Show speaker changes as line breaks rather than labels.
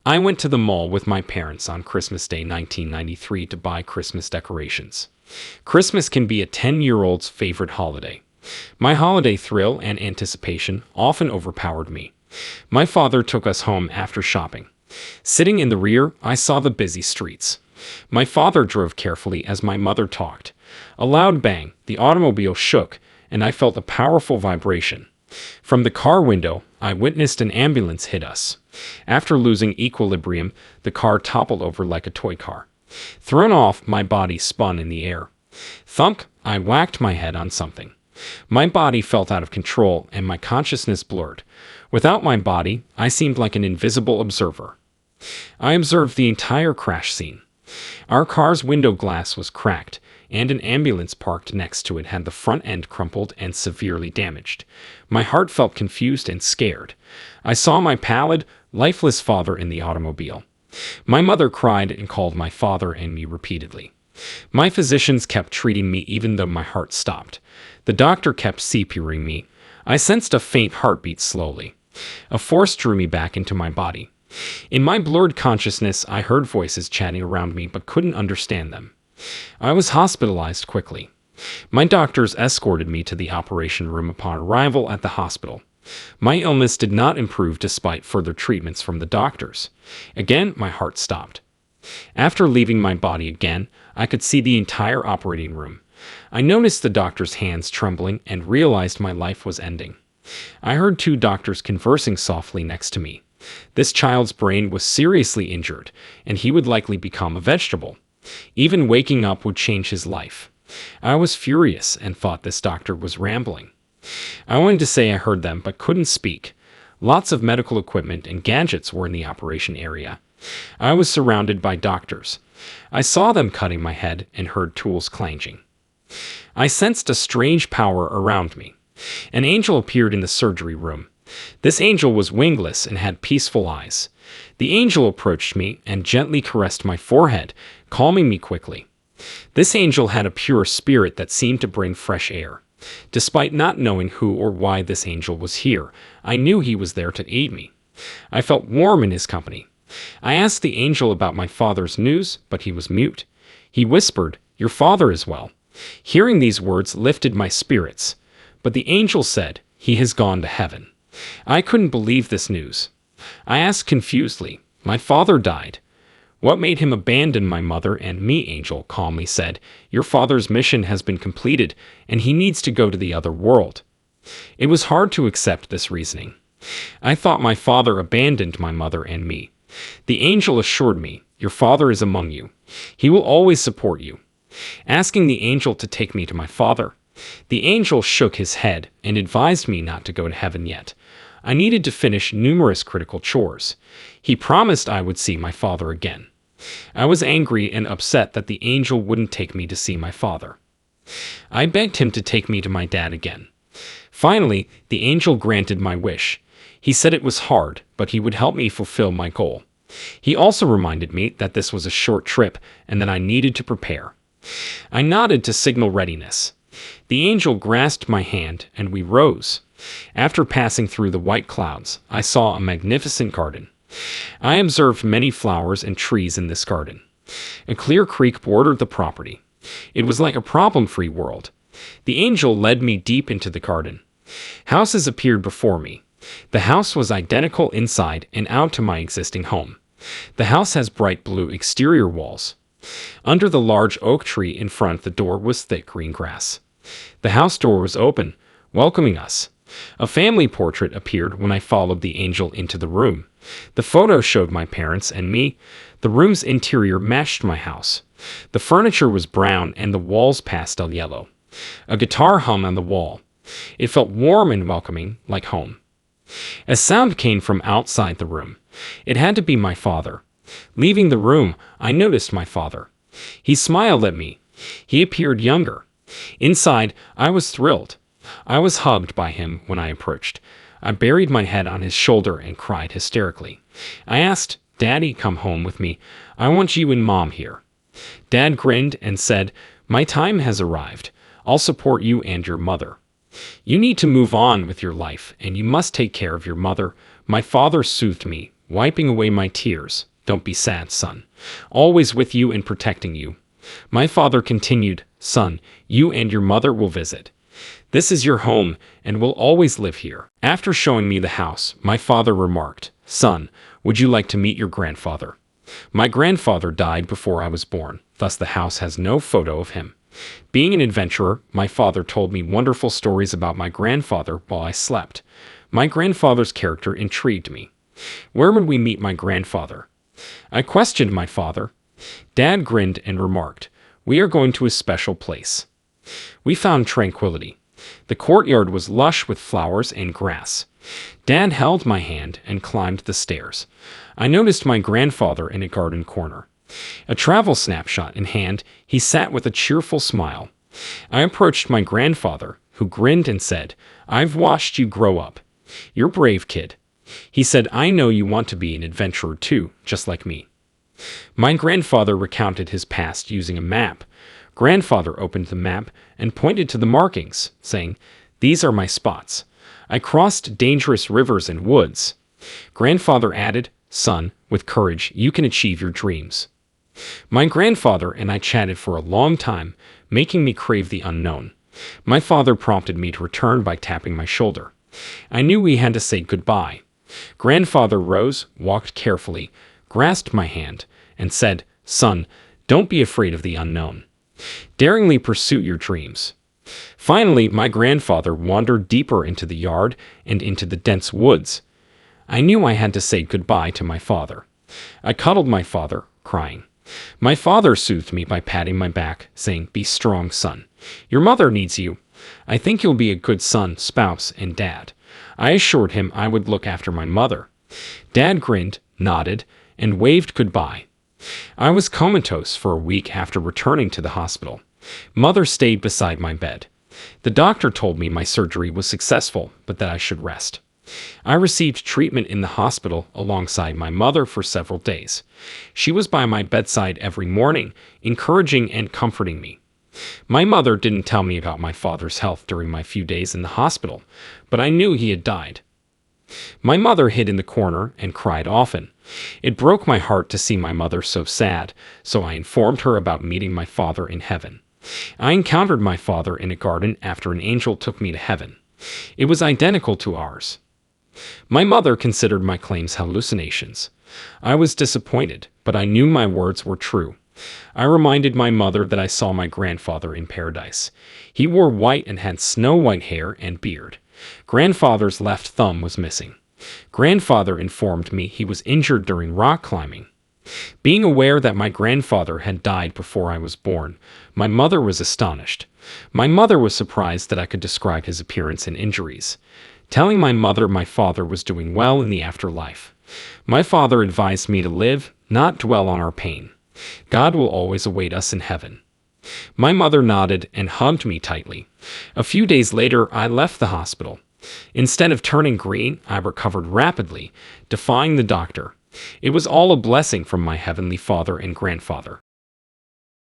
I went to the mall with my parents on Christmas Day 1993 to buy Christmas decorations. Christmas can be a 10-year-old's favorite holiday. My holiday thrill and anticipation often overpowered me. My father took us home after shopping. Sitting in the rear, I saw the busy streets. My father drove carefully as my mother talked. A loud bang, the automobile shook, and I felt a powerful vibration. From the car window, I witnessed an ambulance hit us. After losing equilibrium, the car toppled over like a toy car. Thrown off, my body spun in the air. Thunk, I whacked my head on something. My body felt out of control and my consciousness blurred. Without my body, I seemed like an invisible observer. I observed the entire crash scene. Our car's window glass was cracked, and an ambulance parked next to it had the front end crumpled and severely damaged. My heart felt confused and scared. I saw my pallid, lifeless father in the automobile. My mother cried and called my father and me repeatedly. My physicians kept treating me even though my heart stopped. The doctor kept CPRing me. I sensed a faint heartbeat slowly. A force drew me back into my body. In my blurred consciousness, I heard voices chatting around me but couldn't understand them. I was hospitalized quickly. My doctors escorted me to the operation room upon arrival at the hospital. My illness did not improve despite further treatments from the doctors. Again, my heart stopped. After leaving my body again, I could see the entire operating room. I noticed the doctor's hands trembling and realized my life was ending. I heard two doctors conversing softly next to me. This child's brain was seriously injured, and he would likely become a vegetable. Even waking up would change his life. I was furious and thought this doctor was rambling. I wanted to say I heard them but couldn't speak. Lots of medical equipment and gadgets were in the operation area. I was surrounded by doctors. I saw them cutting my head and heard tools clanking. I sensed a strange power around me. An angel appeared in the surgery room. This angel was wingless and had peaceful eyes. The angel approached me and gently caressed my forehead, calming me quickly. This angel had a pure spirit that seemed to bring fresh air. Despite not knowing who or why this angel was here, I knew he was there to aid me. I felt warm in his company. I asked the angel about my father's news, but he was mute. He whispered, "Your father is well." Hearing these words lifted my spirits. But the angel said, "He has gone to heaven." I couldn't believe this news. I asked confusedly, "My father died. What made him abandon my mother and me?" Angel calmly said, "Your father's mission has been completed, and he needs to go to the other world." It was hard to accept this reasoning. I thought my father abandoned my mother and me. The angel assured me, "Your father is among you. He will always support you." Asking the angel to take me to my father, the angel shook his head and advised me not to go to heaven yet. I needed to finish numerous critical chores. He promised I would see my father again. I was angry and upset that the angel wouldn't take me to see my father. I begged him to take me to my dad again. Finally, the angel granted my wish. He said it was hard, but he would help me fulfill my goal. He also reminded me that this was a short trip and that I needed to prepare. I nodded to signal readiness. The angel grasped my hand and we rose. After passing through the white clouds, I saw a magnificent garden. I observed many flowers and trees in this garden. A clear creek bordered the property. It was like a problem-free world. The angel led me deep into the garden. Houses appeared before me. The house was identical inside and out to my existing home. The house has bright blue exterior walls. Under the large oak tree in front of the door was thick green grass. The house door was open, welcoming us. A family portrait appeared when I followed the angel into the room. The photo showed my parents and me. The room's interior matched my house. The furniture was brown and the walls pastel yellow. A guitar hung on the wall. It felt warm and welcoming, like home. A sound came from outside the room. It had to be my father. Leaving the room, I noticed my father. He smiled at me. He appeared younger. Inside, I was thrilled. I was hugged by him when I approached. I buried my head on his shoulder and cried hysterically. I asked, "Daddy, come home with me. I want you and Mom here." Dad grinned and said, "My time has arrived. I'll support you and your mother. You need to move on with your life, and you must take care of your mother." My father soothed me wiping away my tears. "Don't be sad, son. Always with you and protecting you." My father continued, "Son, you and your mother will visit. This is your home and will always live here." After showing me the house, my father remarked, "Son, would you like to meet your grandfather? My grandfather died before I was born, thus the house has no photo of him." Being an adventurer, my father told me wonderful stories about my grandfather while I slept. My grandfather's character intrigued me. Where would we meet my grandfather? I questioned my father. Dad grinned and remarked, "We are going to a special place." We found tranquility. The courtyard was lush with flowers and grass. Dad held my hand and climbed the stairs. I noticed my grandfather in a garden corner. A travel snapshot in hand, he sat with a cheerful smile. I approached my grandfather, who grinned and said, "I've watched you grow up. You're brave, kid." He said, "I know you want to be an adventurer too, just like me." My grandfather recounted his past using a map. Grandfather opened the map and pointed to the markings, saying, "These are my spots. I crossed dangerous rivers and woods." Grandfather added, "Son, with courage, you can achieve your dreams." My grandfather and I chatted for a long time, making me crave the unknown. My father prompted me to return by tapping my shoulder. I knew we had to say goodbye. Grandfather rose, walked carefully, grasped my hand, and said, "Son, don't be afraid of the unknown. Daringly pursue your dreams." Finally, my grandfather wandered deeper into the yard and into the dense woods. I knew I had to say goodbye to my father. I cuddled my father, crying. My father soothed me by patting my back, saying, "Be strong, son. Your mother needs you. I think you'll be a good son, spouse, and dad." I assured him I would look after my mother. Dad grinned, nodded, and waved goodbye. I was comatose for a week after returning to the hospital. Mother stayed beside my bed. The doctor told me my surgery was successful, but that I should rest. I received treatment in the hospital alongside my mother for several days. She was by my bedside every morning, encouraging and comforting me. My mother didn't tell me about my father's health during my few days in the hospital, but I knew he had died. My mother hid in the corner and cried often. It broke my heart to see my mother so sad, so I informed her about meeting my father in heaven. I encountered my father in a garden after an angel took me to heaven. It was identical to ours. My mother considered my claims hallucinations. I was disappointed, but I knew my words were true. I reminded my mother that I saw my grandfather in paradise. He wore white and had snow-white hair and beard. Grandfather's left thumb was missing. Grandfather informed me he was injured during rock climbing. Being aware that my grandfather had died before I was born, my mother was astonished. My mother was surprised that I could describe his appearance and injuries. Telling my mother my father was doing well in the afterlife. My father advised me to live, not dwell on our pain. God will always await us in heaven. My mother nodded and hugged me tightly. A few days later, I left the hospital. Instead of turning green, I recovered rapidly, defying the doctor. It was all a blessing from my heavenly father and grandfather.